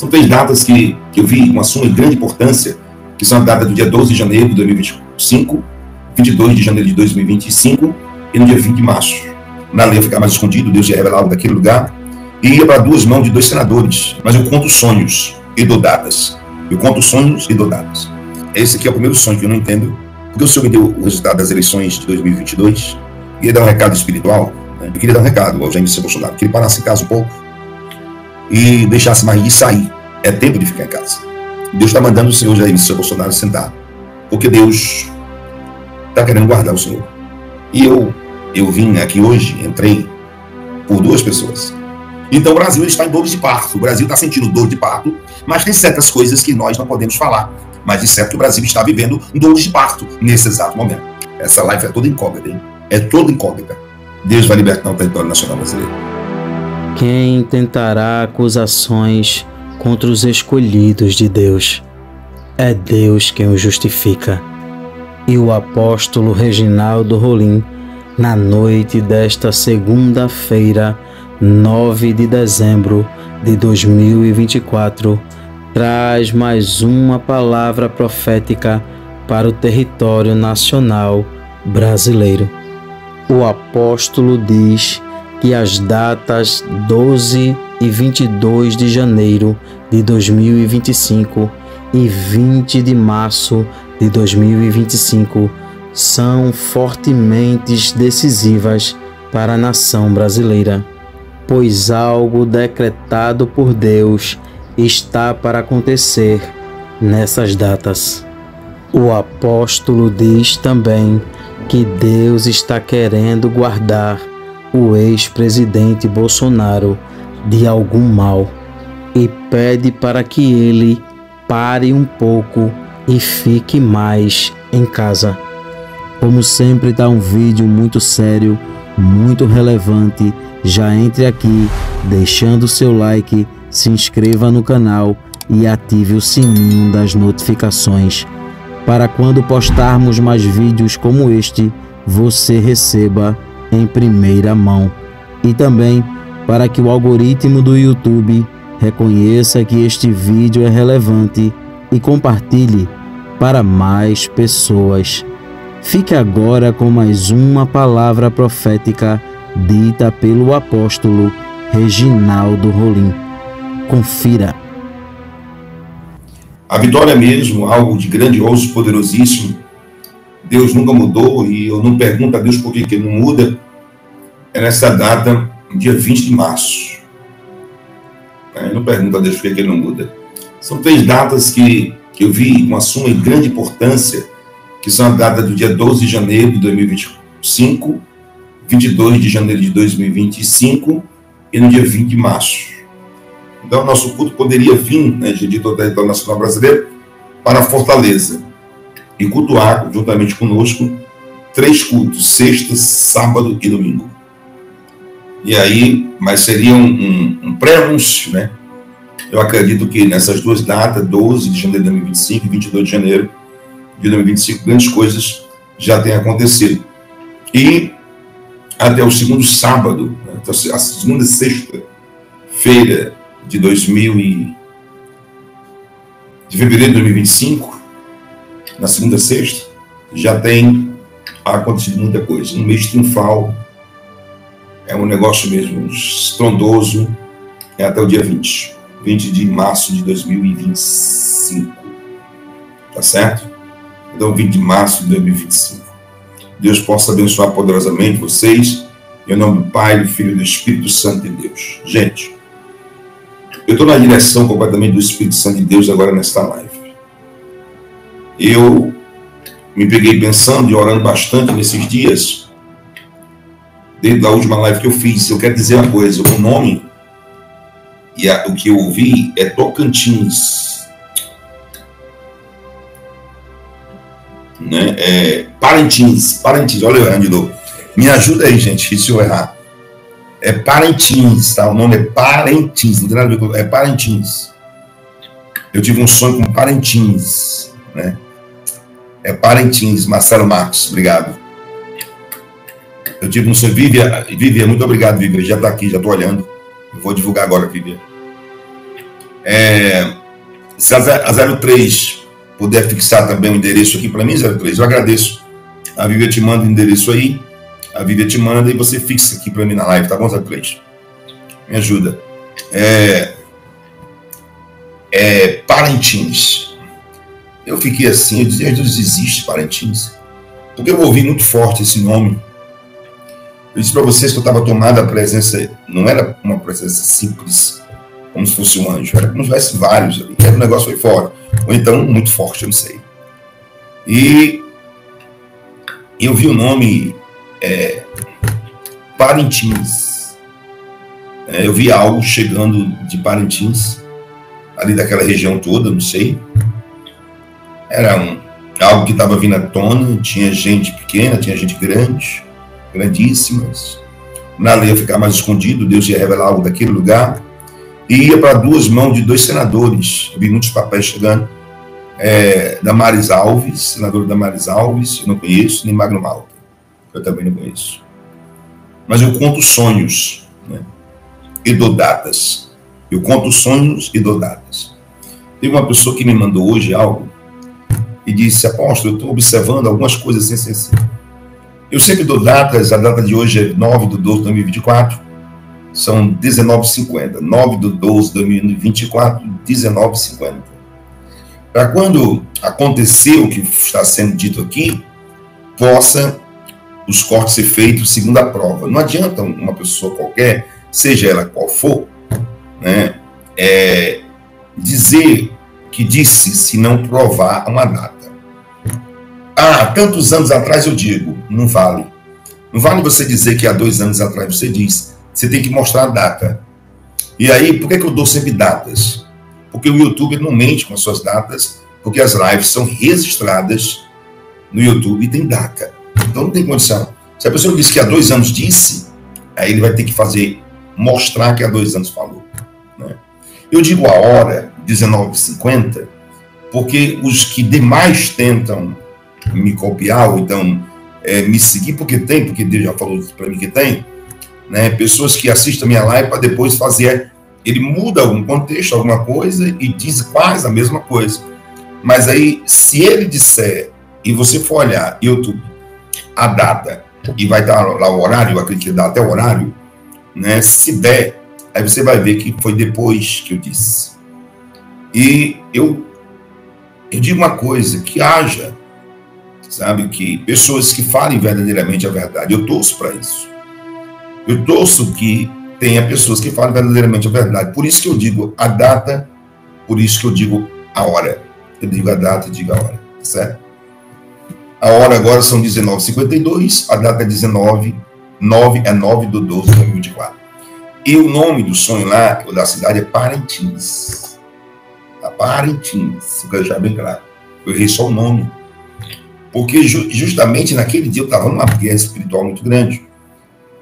São três datas que eu vi uma suma de grande importância, que são a data do dia 12 de janeiro de 2025, 22 de janeiro de 2025 e no dia 20 de março. Na lei ficar mais escondido, Deus ia revelar algo daquele lugar, e ia para duas mãos de dois senadores. Mas eu conto sonhos e dou datas. Eu conto sonhos e dou datas. Esse aqui é o primeiro sonho que eu não entendo, porque o Senhor me deu o resultado das eleições de 2022, e ia dar um recado espiritual, né? Eu queria dar um recado ao Jair Messias Bolsonaro, que ele parasse em casa um pouco, e deixasse mais de sair. É tempo de ficar em casa. Deus está mandando o Senhor Jair Messias Bolsonaro sentar, porque Deus está querendo guardar o Senhor. E eu vim aqui hoje, entrei por duas pessoas. Então o Brasil está em dor de parto. O Brasil está sentindo dor de parto, mas tem certas coisas que nós não podemos falar. Mas de certo que o Brasil está vivendo dor de parto nesse exato momento. Essa live é toda incógnita, hein? É toda incógnita. Deus vai libertar o território nacional brasileiro. Quem tentará acusações contra os escolhidos de Deus? É Deus quem o justifica. E o apóstolo Reginaldo Rolim, na noite desta segunda-feira, 9 de dezembro de 2024, traz mais uma palavra profética para o território nacional brasileiro. O apóstolo diz que as datas 12 e 22 de janeiro de 2025 e 20 de março de 2025 são fortemente decisivas para a nação brasileira, pois algo decretado por Deus está para acontecer nessas datas. O apóstolo diz também que Deus está querendo guardar o ex-presidente Bolsonaro de algum mal e pede para que ele pare um pouco e fique mais em casa. Como sempre, está um vídeo muito sério, muito relevante. Já entre aqui, deixando o seu like, se inscreva no canal e ative o sininho das notificações, para quando postarmos mais vídeos como este, você receba em primeira mão. E também para que o algoritmo do YouTube reconheça que este vídeo é relevante e compartilhe para mais pessoas. Fique agora com mais uma palavra profética dita pelo apóstolo Reginaldo Rolim. Confira. A vitória é mesmo algo de grandioso, poderosíssimo. Deus nunca mudou e eu não pergunto a Deus por que ele não muda. É nessa data, dia 20 de março. Eu não pergunto a Deus por que ele não muda. São três datas que eu vi uma suma de grande importância, que são a data do dia 12 de janeiro de 2025, 22 de janeiro de 2025 e no dia 20 de março. Então, nosso culto poderia vir, né, de todo o território nacional brasileiro, para Fortaleza e cultuar, juntamente conosco, 3 cultos, sexta, sábado e domingo. E aí, mas seria um pré-anúncio, né? Eu acredito que nessas duas datas, 12 de janeiro de 2025 e 22 de janeiro de 2025, grandes coisas já têm acontecido. E até o segundo sábado, né, a segunda sexta-feira de fevereiro de 2025, na segunda sexta, já tem acontecido muita coisa. Um mês triunfal, é um negócio mesmo estrondoso, é até o dia 20 de março de 2025, tá certo? Então, 20 de março de 2025. Deus possa abençoar poderosamente vocês, em nome do Pai, do Filho e do Espírito Santo de Deus. Gente, eu estou na direção completamente do Espírito Santo de Deus agora nesta live. Eu me peguei pensando e orando bastante nesses dias, desde a última live que eu fiz. Eu quero dizer uma coisa, o nome e o que eu ouvi é Tocantins, né? Parintins, olha eu errando de novo. Me ajuda aí, gente, se eu errar. É Parintins, tá? O nome é Parintins, não tem nada a ver com... É Parintins. Eu tive um sonho com Parintins, né? É Parintins, Marcelo Marcos, obrigado. Eu tive um sonho, Vivian, muito obrigado, Vivian, já está aqui, já estou olhando. Eu vou divulgar agora, Vivian. Se a 03 puder fixar também o endereço aqui para mim, 03, eu agradeço. A Vivian te manda o endereço aí, a Vivian te manda e você fixa aqui para mim na live, tá bom, 03? Me ajuda. Parintins. Eu fiquei assim, eu dizia, Deus, existe Parintins? Porque eu ouvi muito forte esse nome. Eu disse para vocês que eu estava tomado a presença, não era uma presença simples, como se fosse um anjo, era como se tivesse vários ali, o negócio foi fora, ou então muito forte, eu não sei. E eu vi o nome Parintins. Eu vi algo chegando de Parintins, ali daquela região toda, não sei. Era algo que estava vindo à tona, tinha gente pequena, tinha gente grande, grandíssimas. Na lei ia ficar mais escondido, Deus ia revelar algo daquele lugar. E ia para 2 mãos de 2 senadores. Eu vi muitos papéis chegando. Damares Alves, senador Damares Alves, eu não conheço, nem Magno Malta, eu também não conheço. Mas eu conto sonhos, né? E dou datas. Eu conto sonhos e dou datas. Teve uma pessoa que me mandou hoje algo e disse, apóstolo, eu estou observando algumas coisas assim. Eu sempre dou datas, a data de hoje é 9/12/2024, são 19h50, 9/12/2024, 19h50. Para quando acontecer o que está sendo dito aqui, possa os cortes ser feitos segundo a prova. Não adianta uma pessoa qualquer, seja ela qual for, né, dizer que disse se não provar uma data. Tantos anos atrás eu digo, não vale. Não vale você dizer que há 2 anos atrás você disse. Você tem que mostrar a data. E aí, por que eu dou sempre datas? Porque o YouTube não mente com as suas datas, porque as lives são registradas no YouTube e tem data. Então não tem condição. Se a pessoa disse que há 2 anos disse, aí ele vai ter que mostrar que há 2 anos falou, né? Eu digo a hora, 19h50, porque os que demais tentam me copiar, ou então me seguir, porque Deus já falou para mim que tem, né? Pessoas que assistem a minha live para depois fazer, ele muda algum contexto, alguma coisa, e diz quase a mesma coisa. Mas aí, se ele disser, e você for olhar YouTube, a data, e vai dar lá o horário, eu acredito que dá até o horário, né? Se der, aí você vai ver que foi depois que eu disse. E eu digo uma coisa, que haja, sabe, que pessoas que falem verdadeiramente a verdade. Eu torço para isso. Eu torço que tenha pessoas que falem verdadeiramente a verdade. Por isso que eu digo a data, por isso que eu digo a hora. Eu digo a data e digo a hora, certo? A hora agora são 19h52, a data é 9/12/2024. E o nome do sonho lá, da cidade, é Parintins. Parintins, eu quero deixar bem claro. Eu errei só o nome. Porque justamente naquele dia eu estava numa guerra espiritual muito grande.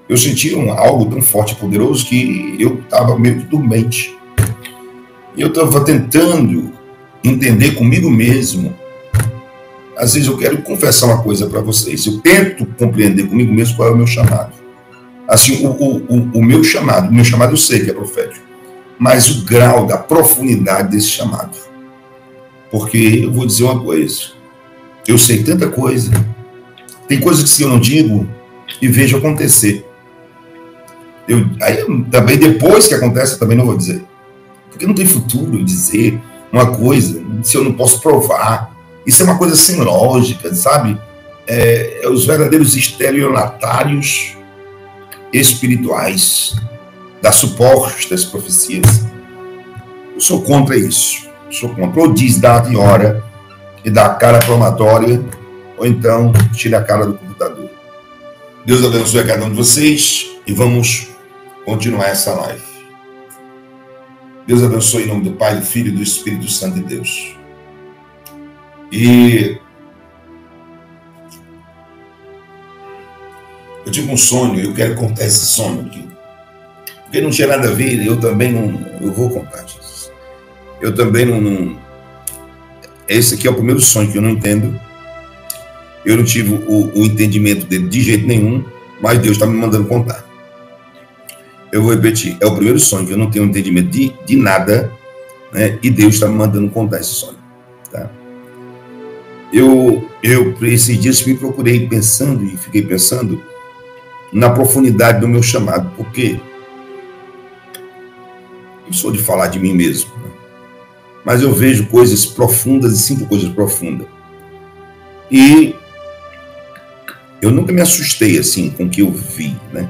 Eu senti algo tão forte e poderoso que eu estava meio que dormente. E eu estava tentando entender comigo mesmo. Às vezes eu quero confessar uma coisa para vocês. Eu tento compreender comigo mesmo qual é o meu chamado. Assim, o meu chamado eu sei que é profético. Mas o grau da profundidade desse chamado. Porque eu vou dizer uma coisa. Eu sei tanta coisa. Tem coisas que eu não digo e vejo acontecer. Aí também, depois que acontece, eu também não vou dizer. Porque não tem futuro dizer uma coisa se eu não posso provar. Isso é uma coisa sem lógica, sabe? Os verdadeiros estelionatários espirituais das supostas profecias. Eu sou contra isso. Sou contra. Ou diz data e hora e dá a cara promatória, ou então tira a cara do computador. Deus abençoe a cada um de vocês e vamos continuar essa live. Deus abençoe em nome do Pai, do Filho e do Espírito Santo de Deus. E eu tive um sonho, eu quero contar esse sonho aqui. Porque não tinha nada a ver, eu também não... Eu vou contar isso. Eu também não... Esse aqui é o primeiro sonho que eu não entendo. Eu não tive o entendimento dele de jeito nenhum, mas Deus está me mandando contar. Eu vou repetir, é o primeiro sonho que eu não tenho entendimento de nada, né? E Deus está me mandando contar esse sonho, tá? Eu esses dias me procurei pensando e fiquei pensando na profundidade do meu chamado, porque eu sou de falar de mim mesmo, né? Mas eu vejo coisas profundas e sinto coisas profundas. E eu nunca me assustei assim com o que eu vi, né?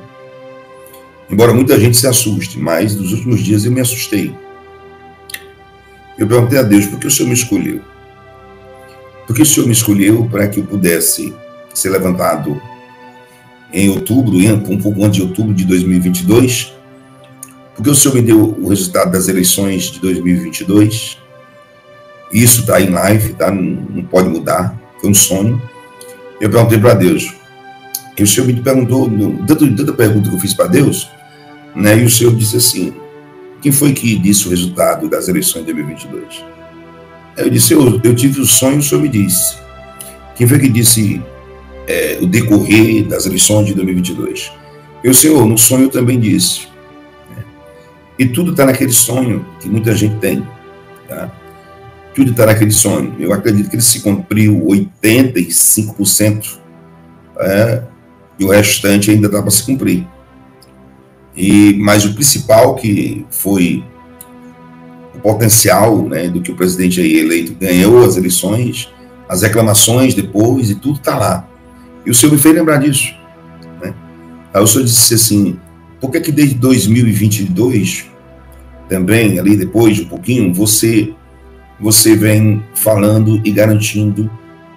Embora muita gente se assuste, mas nos últimos dias eu me assustei. Eu perguntei a Deus, por que o Senhor me escolheu? Por que o Senhor me escolheu para que eu pudesse ser levantado em outubro, um pouco antes de outubro de 2022? Porque o Senhor me deu o resultado das eleições de 2022. Isso está em live, tá? Não pode mudar. Foi um sonho. Eu perguntei para Deus. E o Senhor me perguntou, tanta pergunta que eu fiz para Deus, né? E o Senhor disse assim, quem foi que disse o resultado das eleições de 2022? Eu disse, eu tive o sonho, o Senhor me disse. Quem foi que disse o decorrer das eleições de 2022? E o Senhor, no sonho eu também disse. E tudo está naquele sonho que muita gente tem, tá? Tudo está naquele sonho. Eu acredito que ele se cumpriu 85%, e o restante ainda está para se cumprir. Mas o principal, que foi o potencial, né, do que o presidente aí eleito ganhou as eleições, as reclamações depois, e tudo está lá. E o Senhor me fez lembrar disso, né? Aí o Senhor disse assim, por que desde 2022, também, ali depois, um pouquinho, você vem falando e garantindo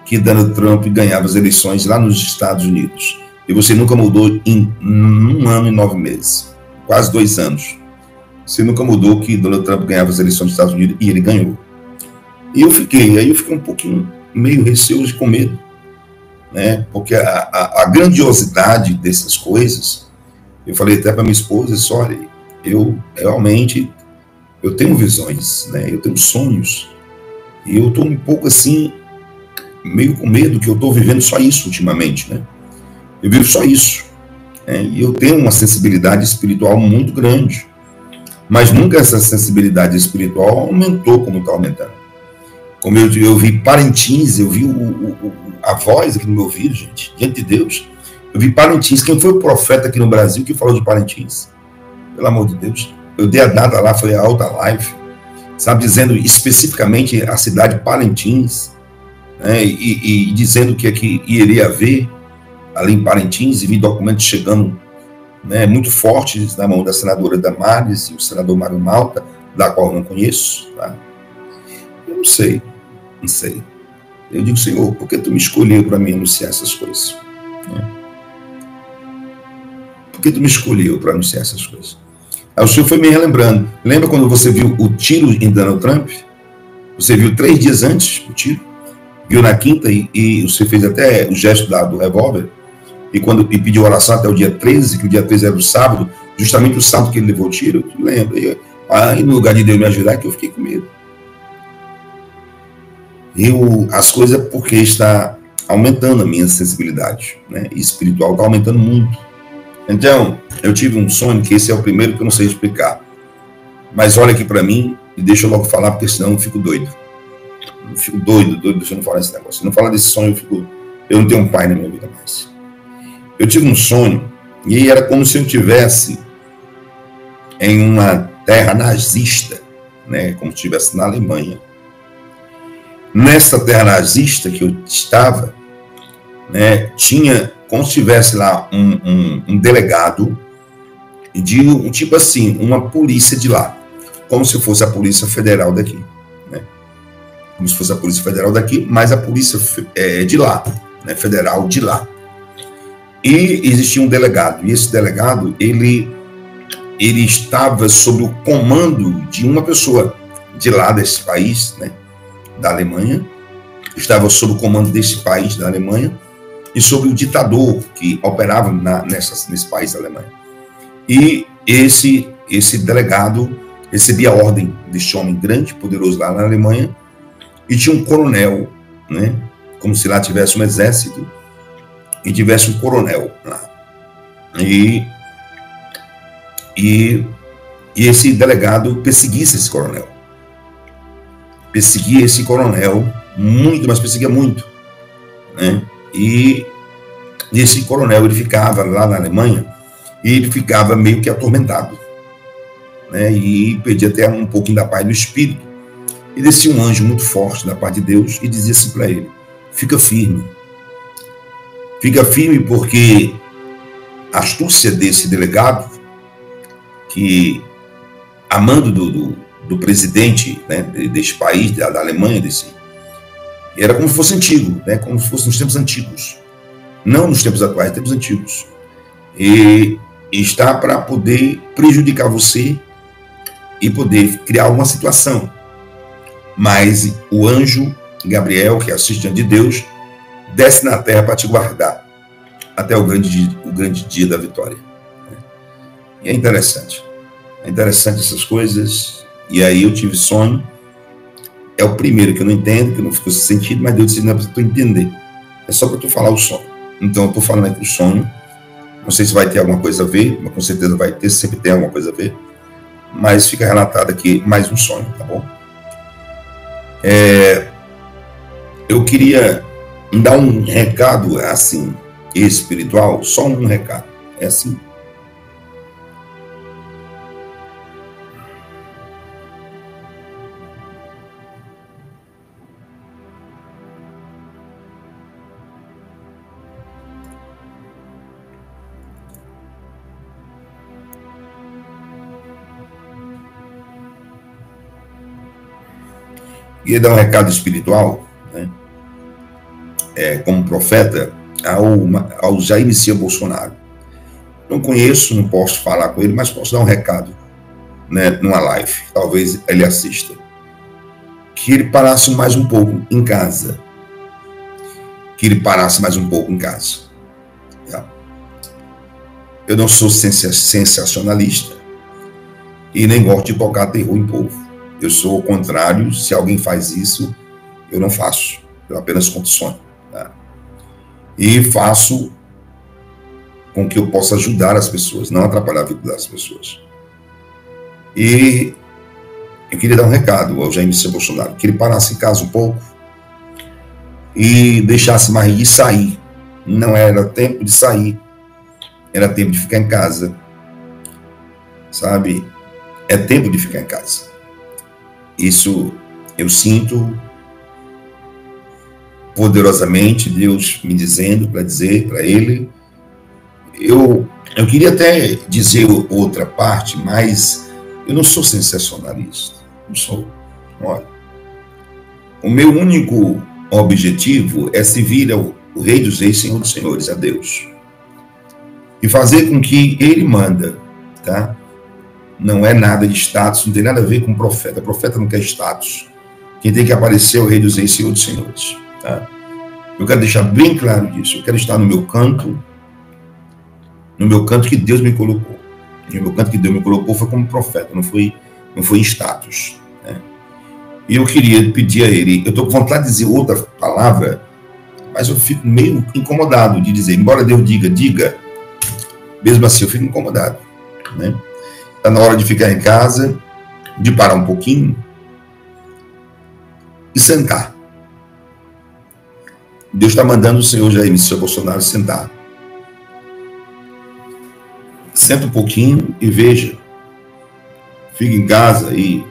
que Donald Trump ganhava as eleições lá nos Estados Unidos. E você nunca mudou em 1 ano e 9 meses. Quase 2 anos. Você nunca mudou que Donald Trump ganhava as eleições dos Estados Unidos e ele ganhou. E eu fiquei um pouquinho meio receoso, com medo, né? Porque a grandiosidade dessas coisas, eu falei até para minha esposa, olha, eu realmente, eu tenho visões, né? Eu tenho sonhos, e eu estou um pouco assim, meio com medo, que eu estou vivendo só isso ultimamente, né? Eu vivo só isso, né? E eu tenho uma sensibilidade espiritual muito grande, mas nunca essa sensibilidade espiritual aumentou como está aumentando. Como eu vi Parintins, eu vi a voz aqui no meu ouvido, gente, diante de Deus. Eu vi Parintins. Quem foi o profeta aqui no Brasil que falou de Parintins? Pelo amor de Deus. Eu dei a data lá, foi a Alta Live, sabe, dizendo especificamente a cidade Parintins, né, e dizendo que aqui iria haver ali em Parintins, e vi documentos chegando, né, muito fortes na mão da senadora Damares e o senador Mário Malta, da qual eu não conheço, tá? Eu não sei. Eu digo, Senhor, por que tu me escolheu para me anunciar essas coisas? Por que tu me escolheu para anunciar essas coisas? Aí o Senhor foi me relembrando. Lembra quando você viu o tiro em Donald Trump? Você viu 3 dias antes o tiro? Viu na quinta e você fez até o gesto do revólver? E pediu oração até o dia 13, que o dia 13 era o sábado, justamente o sábado que ele levou o tiro, lembra? Aí no lugar de Deus me ajudar, que eu fiquei com medo. As coisas, porque está aumentando a minha sensibilidade, né? E espiritual está aumentando muito. Então, eu tive um sonho, que esse é o primeiro que eu não sei explicar. Mas olha aqui para mim, e deixa eu logo falar, porque senão eu fico doido. Eu fico doido se eu não falar desse negócio. Se eu não falar desse sonho, eu não tenho um pai na minha vida mais. Eu tive um sonho, e era como se eu estivesse em uma terra nazista, né? Como se estivesse na Alemanha. Nessa terra nazista que eu estava, né, tinha, como se tivesse lá um delegado de um tipo assim, uma polícia de lá, como se fosse a Polícia Federal daqui, né? Como se fosse a Polícia Federal daqui, mas a polícia de lá, né, federal de lá. E existia um delegado, e esse delegado, ele estava sob o comando de uma pessoa de lá, desse país, né, da Alemanha, estava sob o comando desse país da Alemanha e sob o ditador que operava nesse país da Alemanha. E esse delegado recebia a ordem deste homem grande, poderoso lá na Alemanha, e tinha um coronel, né, como se lá tivesse um exército e tivesse um coronel lá. E esse delegado perseguisse esse coronel. perseguia esse coronel muito, mas perseguia muito, né? E esse coronel, ele ficava lá na Alemanha e ele ficava meio que atormentado, né? E perdia até um pouquinho da paz do espírito. E descia um anjo muito forte da parte de Deus e dizia assim para ele: fica firme, porque a astúcia desse delegado, que a mando do presidente, né, deste país, da Alemanha, era como se fosse antigo, né, como se fosse nos tempos antigos, não nos tempos atuais, tempos antigos, e está para poder prejudicar você e poder criar uma situação. Mas o anjo Gabriel, que é assistente de Deus, desce na terra para te guardar até o grande dia da vitória. E é interessante essas coisas. E aí eu tive sonho. É o primeiro que eu não entendo, que não ficou sem sentido, mas Deus disse: não é para tu entender, é só para tu falar o sonho. Então eu estou falando aqui o sonho. Não sei se vai ter alguma coisa a ver, mas com certeza vai ter, sempre tem alguma coisa a ver. Mas fica relatado aqui mais um sonho, tá bom? Eu queria dar um recado assim, espiritual, só um recado. É assim. Queria dar um recado espiritual, né, como profeta, ao Jair Messias Bolsonaro. Não conheço, não posso falar com ele, mas posso dar um recado, né, numa live, talvez ele assista. Que ele parasse mais um pouco em casa. Tá? Eu não sou sensacionalista e nem gosto de tocar terror em povo. Eu sou o contrário. Se alguém faz isso, eu não faço. Eu apenas conto sonho. Tá? E faço com que eu possa ajudar as pessoas, não atrapalhar a vida das pessoas. E eu queria dar um recado ao Jair Messias Bolsonaro, que ele parasse em casa um pouco e deixasse mais de sair. Não era tempo de sair, era tempo de ficar em casa. Sabe? É tempo de ficar em casa. Isso eu sinto poderosamente Deus me dizendo para dizer para ele. Eu queria até dizer outra parte, mas eu não sou sensacionalista. Não sou. Olha, o meu único objetivo é servir ao Rei dos Reis, Senhor dos Senhores, a Deus. E fazer com que Ele manda, tá? Não é nada de status, não tem nada a ver com profeta. O profeta não quer status. Quem tem que aparecer é o Rei dos Reis, Senhor dos Senhores. Tá? Eu quero deixar bem claro disso. Eu quero estar no meu canto que Deus me colocou. E o meu canto que Deus me colocou foi como profeta, não foi em status. Né? E eu queria pedir a ele, eu estou com vontade de dizer outra palavra, mas eu fico meio incomodado de dizer, embora Deus diga, mesmo assim eu fico incomodado. Né? Está na hora de ficar em casa, de parar um pouquinho e sentar. Deus está mandando o Senhor Jair Messias Bolsonaro sentar. Senta um pouquinho e veja. Fica em casa aí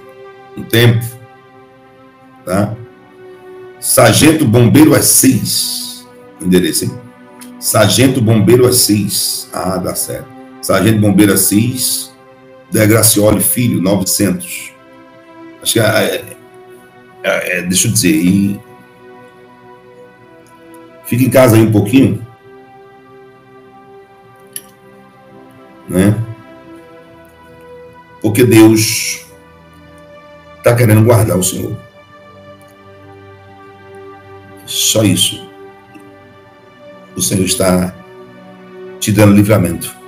um tempo. Tá? Sargento Bombeiro Assis. O endereço, hein? Sargento Bombeiro Assis. Ah, dá certo. Sargento Bombeiro Assis. Da Gracioli Filho, 900. Acho que deixa eu dizer, fica em casa aí um pouquinho, né? Porque Deus está querendo guardar o Senhor. Só isso. O Senhor está te dando livramento.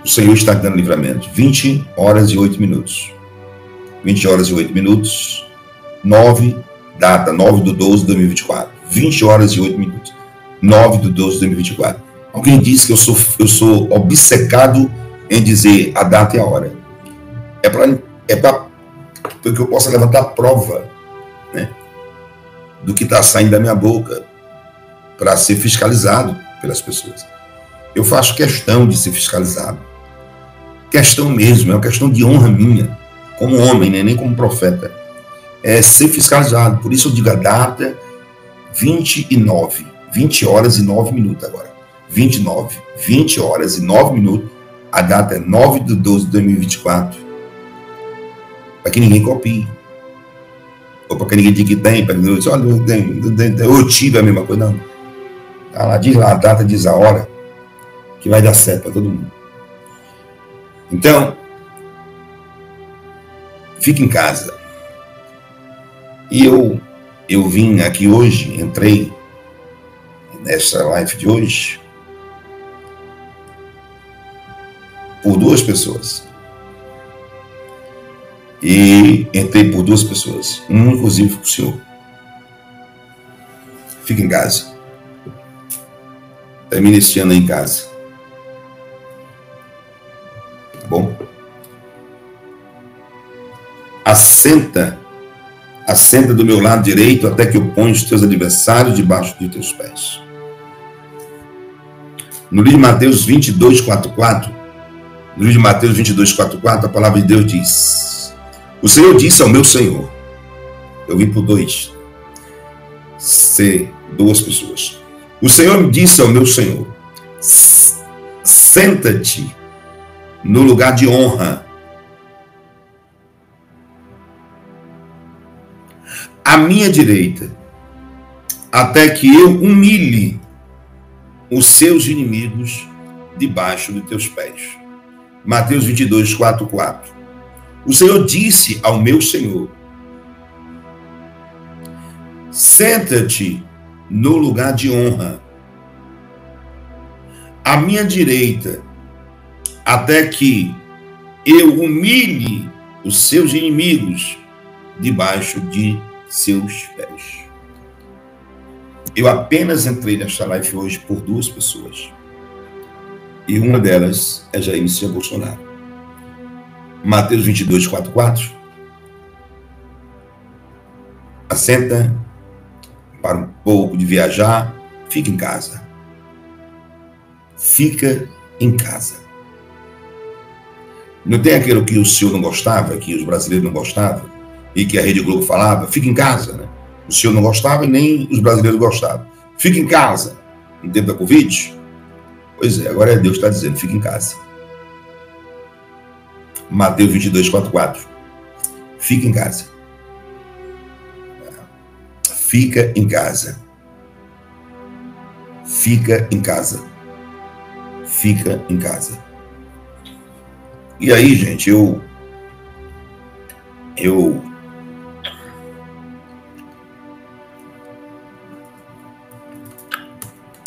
O Senhor está dando livramento. 20 horas e 8 minutos. 20 horas e 8 minutos. 9 de 12 de 2024. 20 horas e 8 minutos. 9 de 12 de 2024. Alguém disse que eu sou obcecado em dizer a data e a hora. É para para que eu possa levantar prova, né, do que está saindo da minha boca, para ser fiscalizado pelas pessoas. Eu faço questão de ser fiscalizado. Questão mesmo, é uma questão de honra minha, como homem, né, nem como profeta. É ser fiscalizado. Por isso eu digo a data 29, 20 horas e 9 minutos agora. 29, 20 horas e 9 minutos. A data é 9/12/2024. Para que ninguém copie. Ou para que ninguém diga que tem, para que ninguém diga, olha, eu tive a mesma coisa. Não. Tá lá, diz lá a data, diz a hora, que vai dar certo para todo mundo. Então, fique em casa. E eu vim aqui hoje, entrei nessa live de hoje por 2 pessoas. E entrei por 2 pessoas. Inclusive o senhor. Fique em casa. Termine este ano aí em casa. Tá bom? Assenta do meu lado direito até que eu ponha os teus adversários debaixo de teus pés. No livro de Mateus 22:44, no livro de Mateus 22:44, a palavra de Deus diz: o Senhor disse ao meu Senhor, eu vim por 2 pessoas. O Senhor me disse ao meu Senhor: senta-te no lugar de honra, à minha direita, até que eu humilhe os seus inimigos debaixo de teus pés. Mateus 22:4. O Senhor disse ao meu Senhor: senta-te no lugar de honra, à minha direita, até que eu humilhe os seus inimigos debaixo de seus pés. Eu apenas entrei nesta live hoje por 2 pessoas. E uma delas é Jair Messias Bolsonaro. Mateus 22:4. Assenta, para um pouco de viajar, fica em casa. Fica em casa. Não tem aquilo que o senhor não gostava, que os brasileiros não gostavam, e que a Rede Globo falava, fica em casa, né? O senhor não gostava e nem os brasileiros gostavam. Fica em casa. No tempo da Covid? Pois é, agora Deus está dizendo, fica em casa. Mateus 22:4. Fica em casa. Fica em casa. Fica em casa. Fica em casa. E aí, gente, eu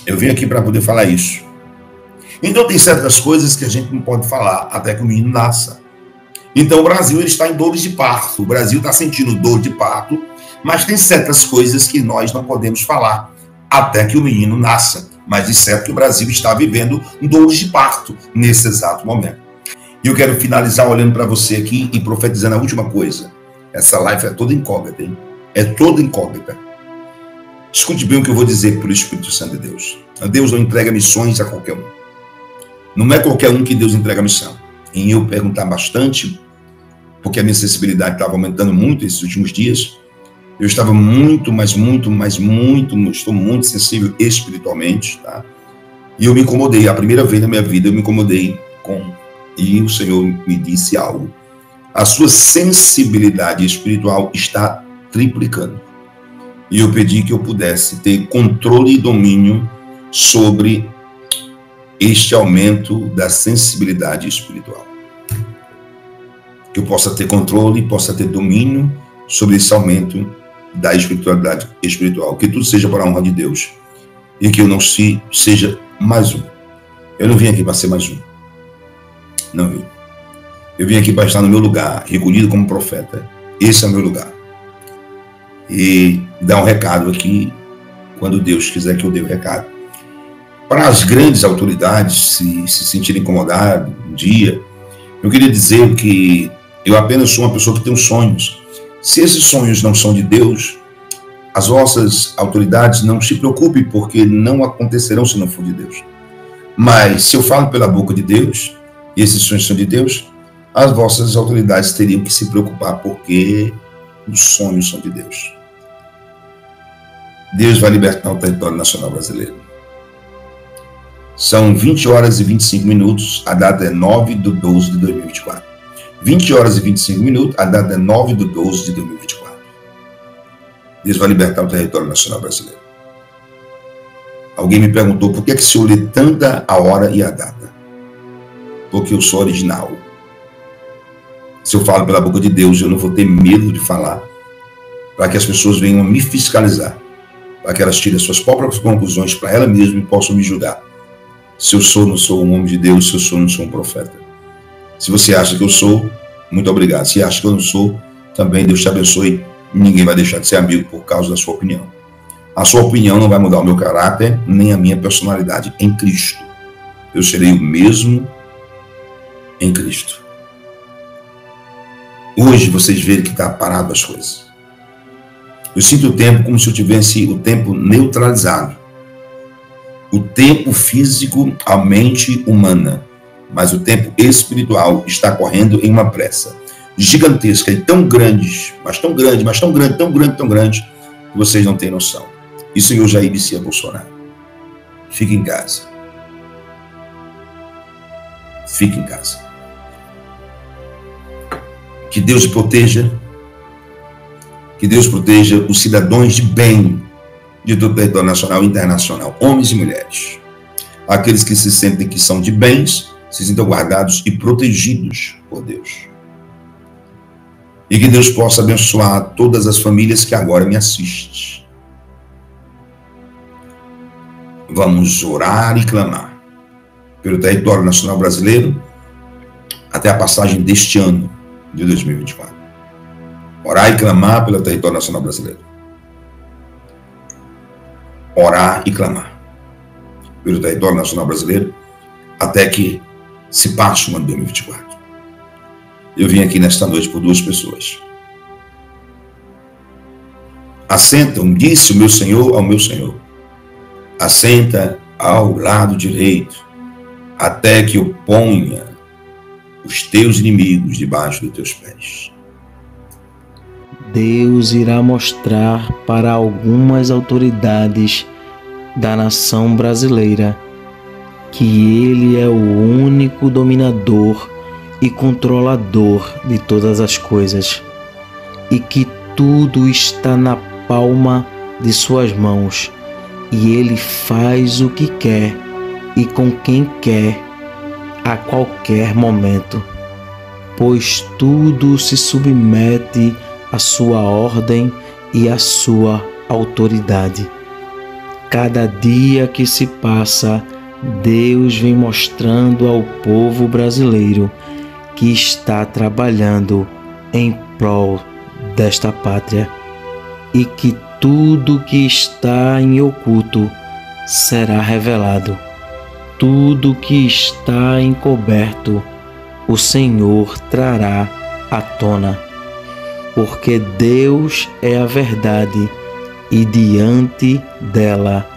vim aqui para poder falar isso. Então tem certas coisas que a gente não pode falar até que o menino nasça. Então o Brasil ele está em dores de parto. O Brasil está sentindo dor de parto, mas tem certas coisas que nós não podemos falar até que o menino nasça. Mas de certo que o Brasil está vivendo dores de parto nesse exato momento. E eu quero finalizar olhando para você aqui e profetizando a última coisa. Essa live é toda incógnita, hein? É toda incógnita. Escute bem o que eu vou dizer pelo Espírito Santo de Deus. Deus não entrega missões a qualquer um. Não é qualquer um que Deus entrega a missão. Em eu perguntar bastante, porque a minha sensibilidade estava aumentando muito esses últimos dias, eu estava estou muito sensível espiritualmente, tá? E eu me incomodei, a primeira vez na minha vida eu me incomodei e o Senhor me disse algo. A sua sensibilidade espiritual está triplicando. E eu pedi que eu pudesse ter controle e domínio sobre este aumento da sensibilidade espiritual. Que eu possa ter controle, possa ter domínio sobre esse aumento da espiritualidade espiritual. Que tudo seja para a honra de Deus. E que eu não seja mais um. Eu não vim aqui para ser mais um. Não vim. Eu vim aqui para estar no meu lugar, recolhido como profeta. Esse é o meu lugar. E dar um recado aqui, quando Deus quiser que eu dê o recado. Para as grandes autoridades se sentirem incomodadas um dia, eu queria dizer que eu apenas sou uma pessoa que tem sonhos. Se esses sonhos não são de Deus, as vossas autoridades não se preocupem, porque não acontecerão se não for de Deus. Mas se eu falo pela boca de Deus, e esses sonhos são de Deus, as vossas autoridades teriam que se preocupar, porque os sonhos são de Deus. Deus vai libertar o território nacional brasileiro. São 20 horas e 25 minutos, a data é 9/12 de 2024. 20 horas e 25 minutos, a data é 9/12 de 2024. Deus vai libertar o território nacional brasileiro. Alguém me perguntou por que o senhor lê tanta a hora e a data? Porque eu sou original. Se eu falo pela boca de Deus, eu não vou ter medo de falar, para que as pessoas venham me fiscalizar, para que elas tirem suas próprias conclusões para elas mesmas e possam me julgar. Se eu sou ou não sou um homem de Deus, se eu sou ou não sou um profeta. Se você acha que eu sou, muito obrigado. Se acha que eu não sou, também Deus te abençoe. Ninguém vai deixar de ser amigo por causa da sua opinião. A sua opinião não vai mudar o meu caráter, nem a minha personalidade em Cristo. Eu serei o mesmo em Cristo. Hoje vocês veem que está parado as coisas. Eu sinto o tempo como se eu tivesse o tempo neutralizado. O tempo físico, a mente humana, mas o tempo espiritual está correndo em uma pressa gigantesca e tão grande, mas tão grande, mas tão grande, tão grande, tão grande, que vocês não têm noção. E senhor Jair Messias Bolsonaro, fique em casa. Fique em casa. Que Deus proteja, que Deus proteja os cidadãos de bem de todo o território nacional e internacional, homens e mulheres. Aqueles que se sentem que são de bens, se sintam guardados e protegidos por Deus. E que Deus possa abençoar todas as famílias que agora me assistem. Vamos orar e clamar pelo território nacional brasileiro até a passagem deste ano de 2024. Orar e clamar pelo território nacional brasileiro. Orar e clamar pelo território nacional brasileiro até que se passe o ano de 2024. Eu vim aqui nesta noite por duas pessoas. Assentam, disse o meu Senhor ao meu Senhor, assenta ao lado direito, até que eu ponha os teus inimigos debaixo dos teus pés. Deus irá mostrar para algumas autoridades da nação brasileira que Ele é o único dominador e controlador de todas as coisas, e que tudo está na palma de suas mãos, e Ele faz o que quer e com quem quer, a qualquer momento, pois tudo se submete à sua ordem e à sua autoridade. Cada dia que se passa, Deus vem mostrando ao povo brasileiro que está trabalhando em prol desta pátria, e que tudo que está em oculto será revelado. Tudo que está encoberto, o Senhor trará à tona, porque Deus é a verdade e diante dela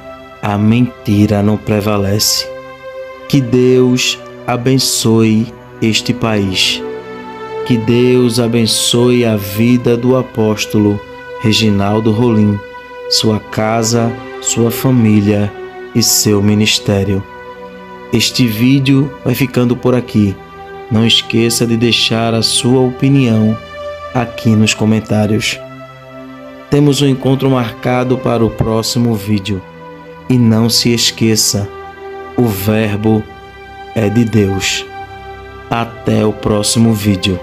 a mentira não prevalece. Que Deus abençoe este país. Que Deus abençoe a vida do apóstolo Reginaldo Rolim, sua casa, sua família e seu ministério. Este vídeo vai ficando por aqui. Não esqueça de deixar a sua opinião aqui nos comentários. Temos um encontro marcado para o próximo vídeo. E não se esqueça, o Verbo é de Deus. Até o próximo vídeo.